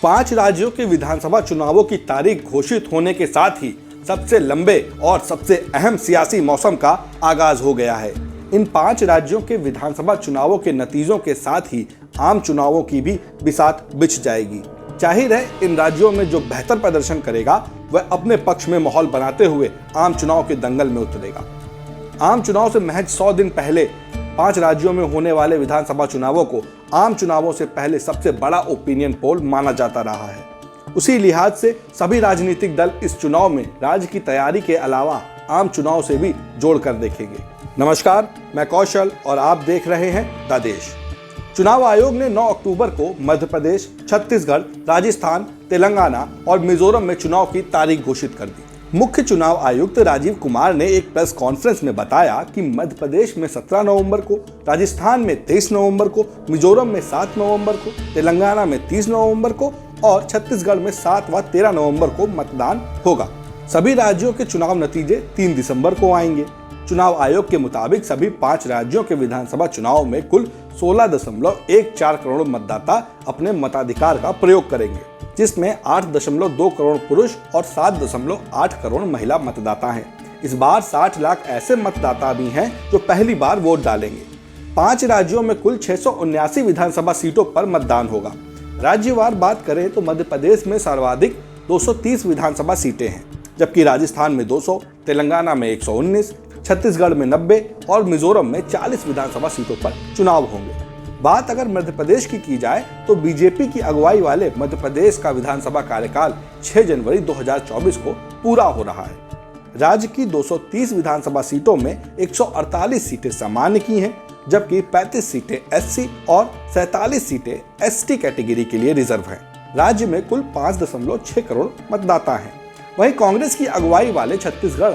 5 राज्यों के विधानसभा चुनावों की तारीख घोषित होने के साथ ही सबसे लंबे और सबसे अहम सियासी मौसम का आगाज हो गया है। इन 5 राज्यों के विधानसभा चुनावों के नतीजों के साथ ही आम चुनावों की भी बिसात बिछ जाएगी। जाहिर है, इन राज्यों में जो बेहतर प्रदर्शन करेगा वह अपने पक्ष में माहौल बनाते हुए आम चुनाव के दंगल में उतरेगा। आम चुनाव से महज 100 दिन पहले 5 राज्यों में होने वाले विधानसभा चुनावों को आम चुनावों से पहले सबसे बड़ा ओपिनियन पोल माना जाता रहा है। उसी लिहाज से सभी राजनीतिक दल इस चुनाव में राज्य की तैयारी के अलावा आम चुनाव से भी जोड़कर देखेंगे। नमस्कार, मैं कौशल और आप देख रहे हैं द देश। चुनाव आयोग ने 9 अक्टूबर को मध्य प्रदेश, छत्तीसगढ़, राजस्थान, तेलंगाना और मिजोरम में चुनाव की तारीख घोषित कर दी। मुख्य चुनाव आयुक्त राजीव कुमार ने एक प्रेस कॉन्फ्रेंस में बताया कि मध्य प्रदेश में 17 नवंबर को, राजस्थान में 23 नवंबर को, मिजोरम में 7 नवंबर को, तेलंगाना में 30 नवंबर को और छत्तीसगढ़ में 7 व 13 नवंबर को मतदान होगा। सभी राज्यों के चुनाव नतीजे 3 दिसंबर को आएंगे। चुनाव आयोग के मुताबिक सभी 5 राज्यों के विधानसभा चुनाव में कुल 16.14 करोड़ मतदाता अपने मताधिकार का प्रयोग करेंगे, जिसमें 8.2 करोड़ पुरुष और 7.8 करोड़ महिला मतदाता हैं। इस बार 60 लाख ऐसे मतदाता भी हैं जो पहली बार वोट डालेंगे। 5 राज्यों में कुल 679 विधानसभा सीटों पर मतदान होगा। राज्यवार बात करें तो मध्य प्रदेश में सर्वाधिक 230 विधानसभा सीटें हैं, जबकि राजस्थान में 200, तेलंगाना में 119, छत्तीसगढ़ में 90 और मिजोरम में 40 विधानसभा सीटों पर चुनाव होंगे। बात अगर मध्य प्रदेश की जाए तो बीजेपी की अगुवाई वाले मध्य प्रदेश का विधानसभा कार्यकाल 6 जनवरी 2024 को पूरा हो रहा है। राज्य की 230 विधानसभा सीटों में 148 सीटें सामान्य की हैं, जबकि 35 सीटें एससी और 47 सीटें एसटी कैटेगरी के लिए रिजर्व हैं। राज्य में कुल 5.6 करोड़ मतदाता हैं। वहीं कांग्रेस की अगुवाई वाले छत्तीसगढ़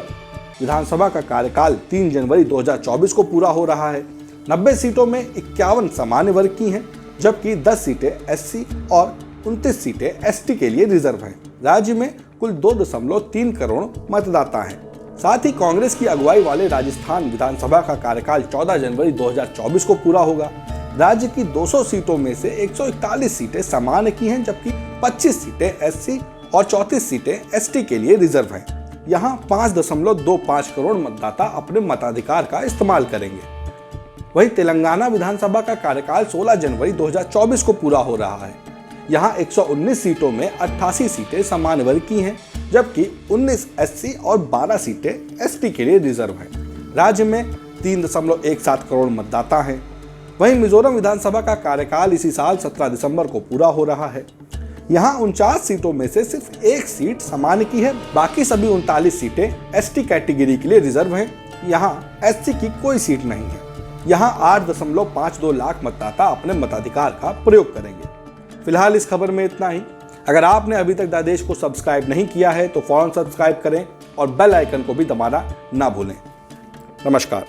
विधानसभा का कार्यकाल 3 जनवरी 2024 को पूरा हो रहा है। 90 सीटों में 51 सामान्य वर्ग की हैं, जबकि 10 सीटें एससी और 29 सीटें एसटी के लिए रिजर्व हैं। राज्य में कुल 2.3 करोड़ मतदाता हैं। साथ ही कांग्रेस की अगुवाई वाले राजस्थान विधानसभा का कार्यकाल 14 जनवरी 2024 को पूरा होगा। राज्य की 200 सीटों में से 141 सीटें सामान्य की हैं, जबकि 25 सीटें एससी और 34 सीटें एसटी के लिए रिजर्व हैं। यहाँ 5.25 करोड़ मतदाता अपने मताधिकार का इस्तेमाल करेंगे। वहीं तेलंगाना विधानसभा का कार्यकाल 16 जनवरी 2024 को पूरा हो रहा है। यहाँ 119 सीटों में 88 सीटें सामान्य वर्ग की हैं, जबकि 19 एससी और 12 सीटें एसटी के लिए रिजर्व हैं। राज्य में 3.17 करोड़ मतदाता हैं। वहीं मिजोरम विधानसभा का कार्यकाल इसी साल 17 दिसंबर को पूरा हो रहा है। यहाँ 49 सीटों में से सिर्फ 1 सीट सामान्य की है, बाकी सभी 39 सीटें एसटी कैटेगरी के लिए रिजर्व हैं। यहाँ एससी की कोई सीट नहीं है। यहाँ 8.52 लाख मतदाता अपने मताधिकार का प्रयोग करेंगे। फिलहाल इस खबर में इतना ही। अगर आपने अभी तक द देश को सब्सक्राइब नहीं किया है तो फौरन सब्सक्राइब करें और बेल आइकन को भी दबाना ना भूलें। नमस्कार।